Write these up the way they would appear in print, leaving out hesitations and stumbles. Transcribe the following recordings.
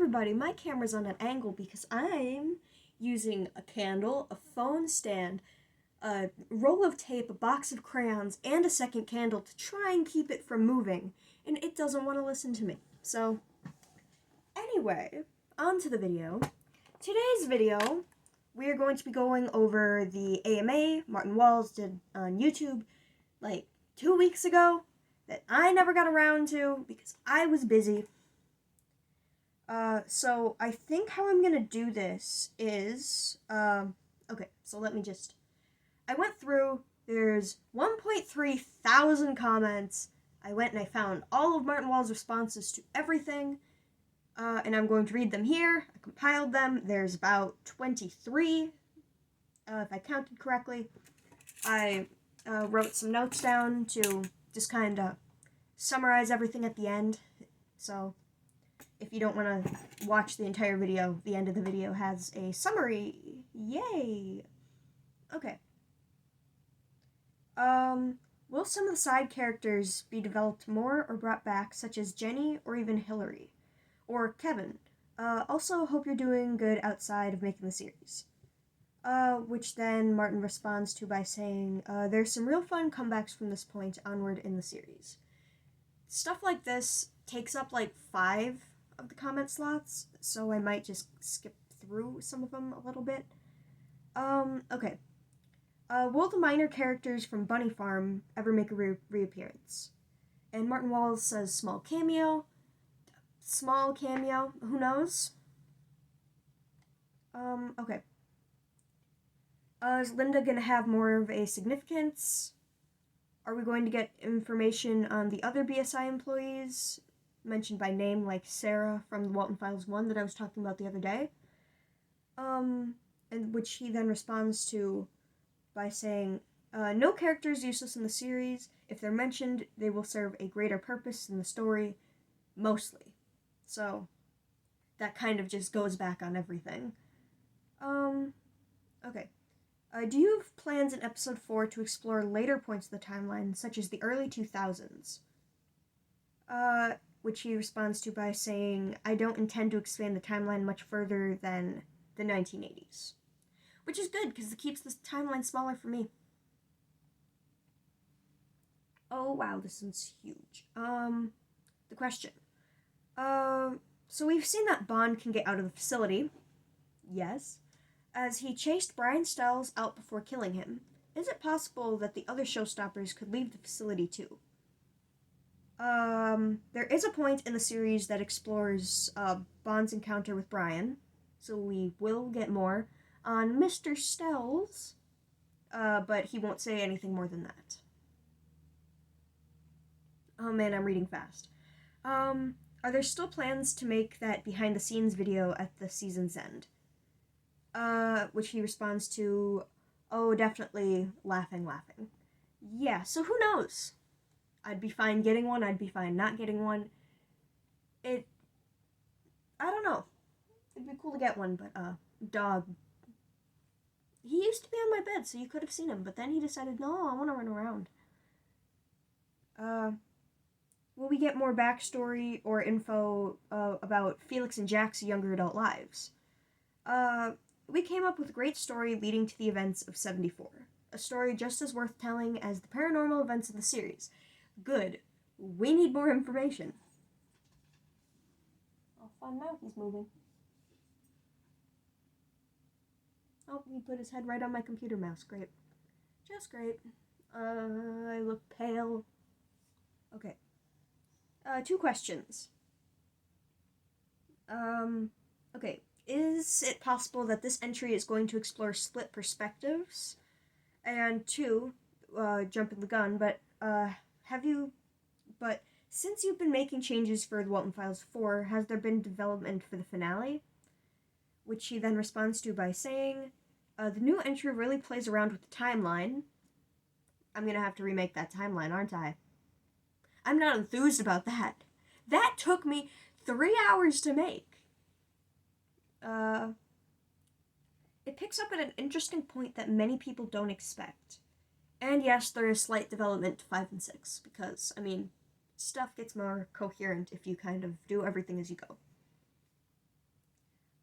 everybody, my camera's on an angle because I'm using a candle, a phone stand, a roll of tape, a box of crayons, and a second candle to try and keep it from moving, and it doesn't want to listen to me. So, anyway, on to the video. Today's video, we are going to be going over the AMA Martin Walls did on YouTube like 2 weeks ago that I never got around to because I was busy. So I think how I'm gonna do this is, okay, so I went through, there's 1.3 thousand comments. I went and I found all of Martin Wall's responses to everything, and I'm going to read them here. I compiled them. There's about 23, if I counted correctly. I wrote some notes down to just kind of summarize everything at the end, so if you don't want to watch the entire video, the end of the video has a summary. Yay! Okay. Will some of the side characters be developed more or brought back, such as Jenny or even Hillary? Or Kevin? Also, hope you're doing good outside of making the series. Which then Martin responds to by saying, there's some real fun comebacks from this point onward in the series. Stuff like this takes up like 5 of the comment slots, so I might just skip through some of them a little bit. Okay. Will the minor characters from Bunny Farm ever make a reappearance? And Martin Walls says small cameo. Small cameo, who knows? Okay. Is Linda gonna have more of a significance? Are we going to get information on the other BSI employees mentioned by name, like Sarah from the Walton Files 1 that I was talking about the other day? And which he then responds to by saying, no character is useless in the series. If they're mentioned, they will serve a greater purpose in the story, mostly. So, that kind of just goes back on everything. Okay. Do you have plans in episode 4 to explore later points of the timeline, such as the early 2000s? Which he responds to by saying, I don't intend to expand the timeline much further than the 1980s. Which is good, because it keeps the timeline smaller for me. Oh, wow, this one's huge. The question. So we've seen that Bond can get out of the facility. Yes. As he chased Brian Stiles out before killing him, is it possible that the other showstoppers could leave the facility too? There is a point in the series that explores Bond's encounter with Brian, so we will get more on Mr. Stiles, but he won't say anything more than that. Oh man, I'm reading fast. Are there still plans to make that behind-the-scenes video at the season's end? Which he responds to, oh, definitely, laughing. Yeah, so who knows? I'd be fine getting one, I'd be fine not getting one. I don't know. It'd be cool to get one, but, dog. He used to be on my bed, so you could have seen him, but then he decided, no, I want to run around. Will we get more backstory or info, about Felix and Jack's younger adult lives? We came up with a great story leading to the events of 74. A story just as worth telling as the paranormal events of the series. Good. We need more information. Oh, fun, now he's moving. Oh, he put his head right on my computer mouse. Great. Just great. I look pale. Okay. 2 questions. Okay. Is it possible that this entry is going to explore split perspectives? And 2, jumping the gun, but since you've been making changes for the Walton Files 4, has there been development for the finale? Which he then responds to by saying, the new entry really plays around with the timeline. I'm gonna have to remake that timeline, aren't I? I'm not enthused about that. That took me 3 hours to make. It picks up at an interesting point that many people don't expect. And yes, there is slight development to 5 and 6, because, I mean, stuff gets more coherent if you kind of do everything as you go.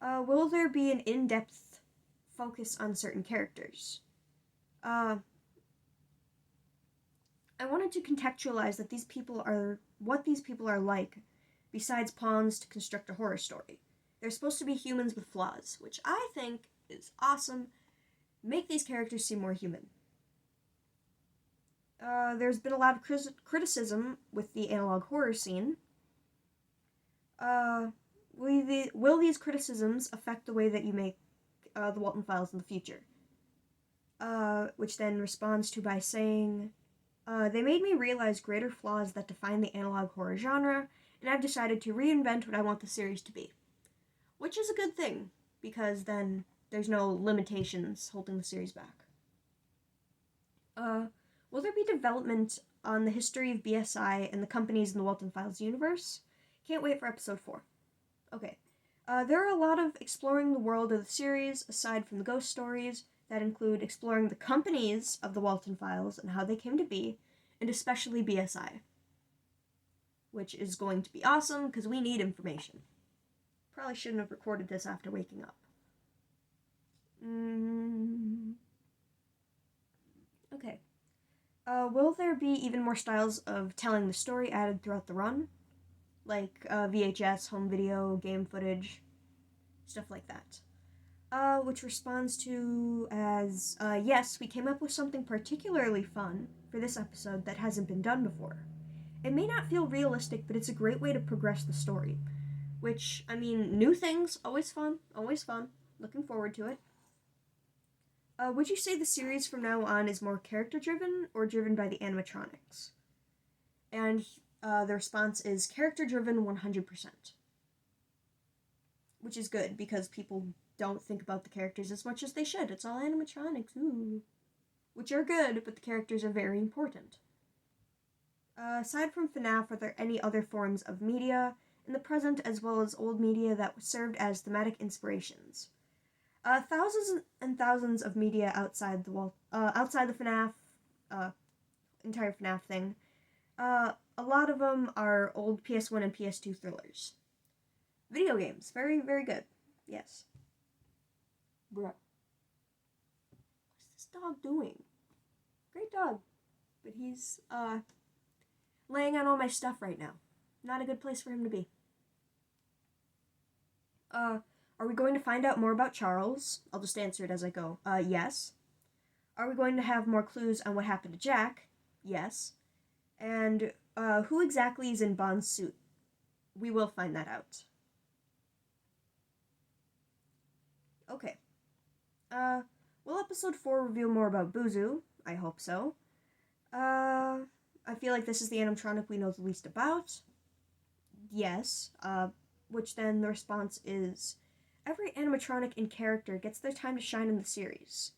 Will there be an in-depth focus on certain characters? I wanted to contextualize that what these people are like, besides pawns to construct a horror story. They're supposed to be humans with flaws, which I think is awesome. Make these characters seem more human. There's been a lot of criticism with the analog horror scene. Will these criticisms affect the way that you make the Walton Files in the future? Which then responds to by saying, they made me realize greater flaws that define the analog horror genre, and I've decided to reinvent what I want the series to be. Which is a good thing, because then there's no limitations holding the series back. Will there be development on the history of BSI and the companies in the Walton Files universe? Can't wait for episode 4. Okay. There are a lot of exploring the world of the series, aside from the ghost stories, that include exploring the companies of the Walton Files and how they came to be, and especially BSI. Which is going to be awesome, because we need information. Probably shouldn't have recorded this after waking up. Okay. Will there be even more styles of telling the story added throughout the run? Like VHS, home video, game footage, stuff like that. Which responds to as, yes, we came up with something particularly fun for this episode that hasn't been done before. It may not feel realistic, but it's a great way to progress the story. Which, I mean, new things, always fun. Looking forward to it. Would you say the series from now on is more character-driven or driven by the animatronics? And the response is character-driven 100%. Which is good, because people don't think about the characters as much as they should. It's all animatronics, ooh. Which are good, but the characters are very important. Aside from FNAF, are there any other forms of media in the present as well as old media that served as thematic inspirations? Thousands and thousands of media outside the FNAF, entire FNAF thing. A lot of them are old PS1 and PS2 thrillers. Video games, very, very good. Yes. Bruh. What's this dog doing? Great dog. But he's, laying on all my stuff right now. Not a good place for him to be. Are we going to find out more about Charles? I'll just answer it as I go. Yes. Are we going to have more clues on what happened to Jack? Yes. And, who exactly is in Bond's suit? We will find that out. Okay. Will episode 4 reveal more about Buzu? I hope so. I feel like this is the animatronic we know the least about. Yes. Which then the response is, every animatronic in character gets their time to shine in the series.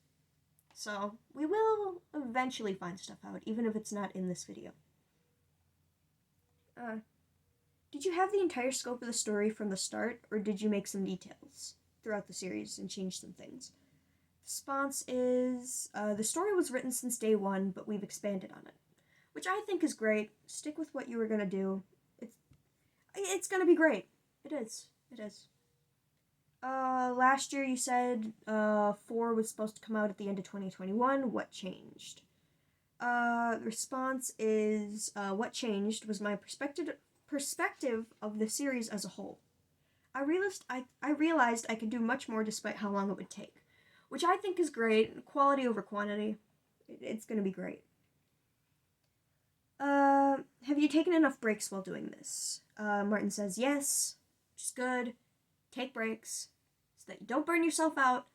So, we will eventually find stuff out, even if it's not in this video. Did you have the entire scope of the story from the start, or did you make some details throughout the series and change some things? The response is, the story was written since day one, but we've expanded on it. Which I think is great. Stick with what you were gonna do. It's gonna be great. It is. Last year you said, 4 was supposed to come out at the end of 2021. What changed? The response is, what changed was my perspective of the series as a whole. I realized I could do much more despite how long it would take, which I think is great. Quality over quantity. It's gonna be great. Have you taken enough breaks while doing this? Martin says yes, which is good. Take breaks so that you don't burn yourself out,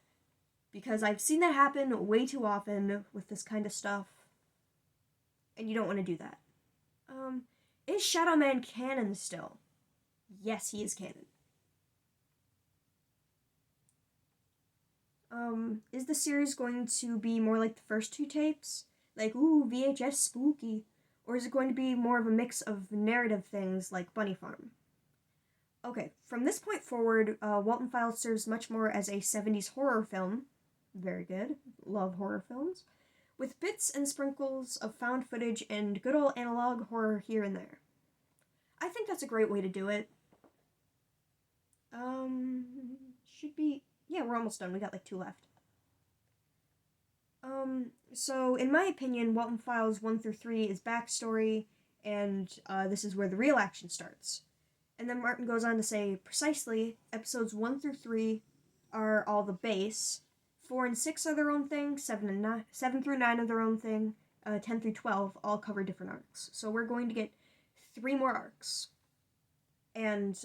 because I've seen that happen way too often with this kind of stuff, and you don't want to do that. Is Shadow Man canon still? Yes, he is canon. Is the series going to be more like the first 2 tapes? Like, ooh, VHS spooky. Or is it going to be more of a mix of narrative things like Bunny Farm? Okay, from this point forward, Walton Files serves much more as a 70s horror film. Very good. Love horror films. With bits and sprinkles of found footage and good old analog horror here and there. I think that's a great way to do it. Yeah, we're almost done. We got like 2 left. So in my opinion, Walton Files 1 through 3 is backstory, and this is where the real action starts. And then Martin goes on to say, precisely, episodes 1 through 3 are all the base, 4 and 6 are their own thing, 7 through 9 are their own thing, 10 through 12 all cover different arcs. So we're going to get 3 more arcs. And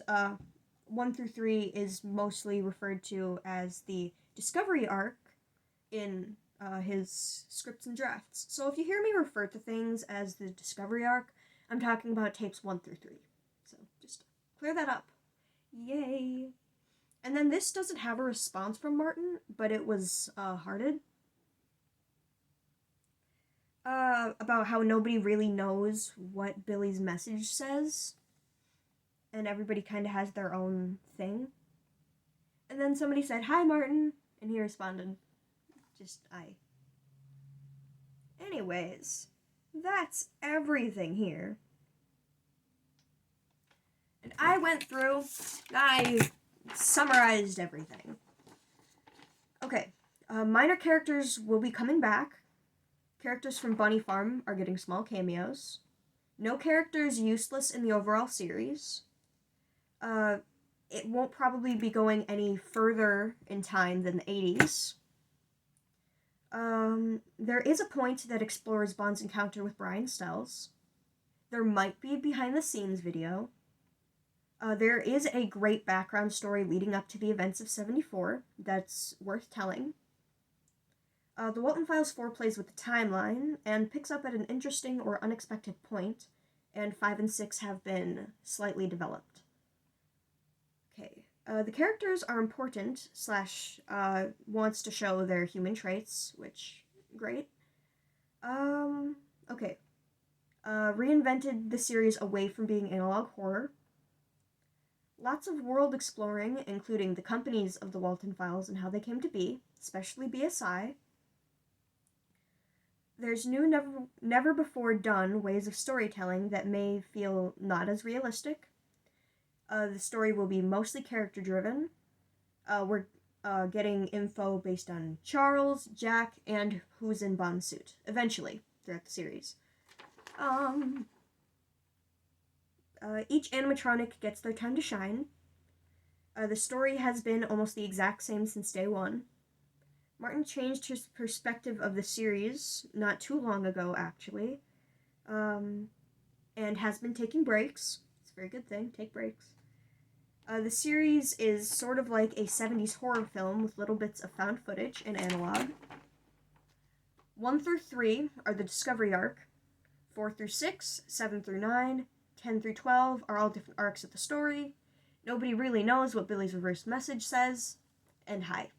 1 through 3 is mostly referred to as the Discovery arc in his scripts and drafts. So if you hear me refer to things as the Discovery arc, I'm talking about tapes 1 through 3. So just clear that up. Yay! And then this doesn't have a response from Martin, but it was hearted. About how nobody really knows what Billy's message says. And everybody kind of has their own thing. And then somebody said, "Hi, Martin." And he responded, just I. Anyways, that's everything here. And I went through, I summarized everything. Okay, minor characters will be coming back. Characters from Bunny Farm are getting small cameos. No character is useless in the overall series. It won't probably be going any further in time than the 80s. There is a point that explores Bond's encounter with Brian Stells. There might be a behind-the-scenes video. There is a great background story leading up to the events of 74 that's worth telling. The Walton Files 4 plays with the timeline and picks up at an interesting or unexpected point, and 5 and 6 have been slightly developed. Okay. The characters are important, / wants to show their human traits, which, great. Okay. Reinvented the series away from being analog horror. Lots of world exploring, including the companies of the Walton Files and how they came to be, especially BSI. There's new, never before done ways of storytelling that may feel not as realistic. The story will be mostly character-driven. We're getting info based on Charles, Jack, and who's in Bond's suit, eventually, throughout the series. Each animatronic gets their time to shine. The story has been almost the exact same since day one. Martin changed his perspective of the series not too long ago, actually, and has been taking breaks. It's a very good thing, take breaks. The series is sort of like a 70s horror film with little bits of found footage and analog. 1 through 3 are the Discovery arc. 4 through 6, 7 through 9, 10 through 12 are all different arcs of the story. Nobody really knows what Billy's reverse message says. And hi.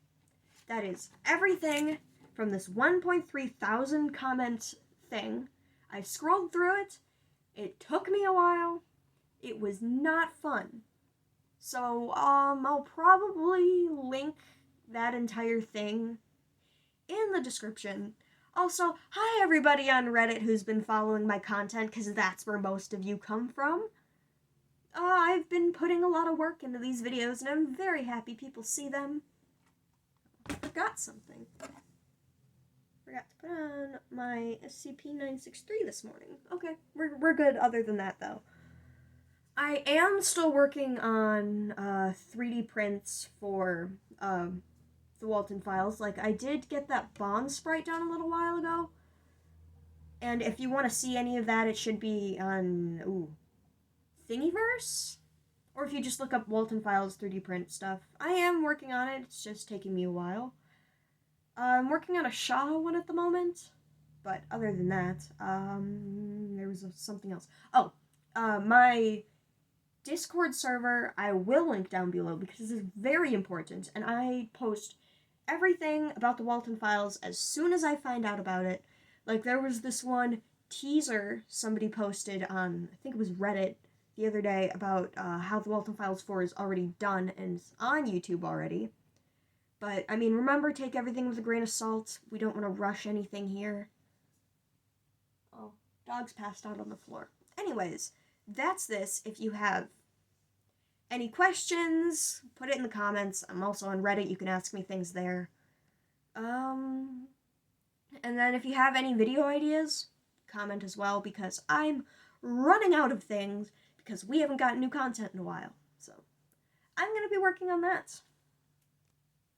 That is everything from this 1.3 thousand comment thing. I scrolled through it. It took me a while. It was not fun. So, I'll probably link that entire thing in the description. Also, hi everybody on Reddit who's been following my content, because that's where most of you come from. I've been putting a lot of work into these videos, and I'm very happy people see them. I forgot something. Forgot to put on my SCP-963 this morning. Okay, we're good other than that, though. I am still working on 3D prints for the Walton Files. Like, I did get that Bond sprite down a little while ago. And if you want to see any of that, it should be on, Thingiverse? Or if you just look up Walton Files 3D print stuff. I am working on it, it's just taking me a while. I'm working on a Shaw one at the moment. But other than that, there was something else. My Discord server, I will link down below because this is very important, and I post everything about the Walton Files as soon as I find out about it. Like, there was this one teaser somebody posted on, I think it was Reddit, the other day about how the Walton Files 4 is already done and is on YouTube already. But, I mean, remember, take everything with a grain of salt. We don't want to rush anything here. Oh, dog's passed out on the floor. Anyways, that's this. If you have Any questions, put it in the comments. I'm also on Reddit, you can ask me things there. And then if you have any video ideas, comment as well, because I'm running out of things because we haven't gotten new content in a while. So I'm going to be working on that.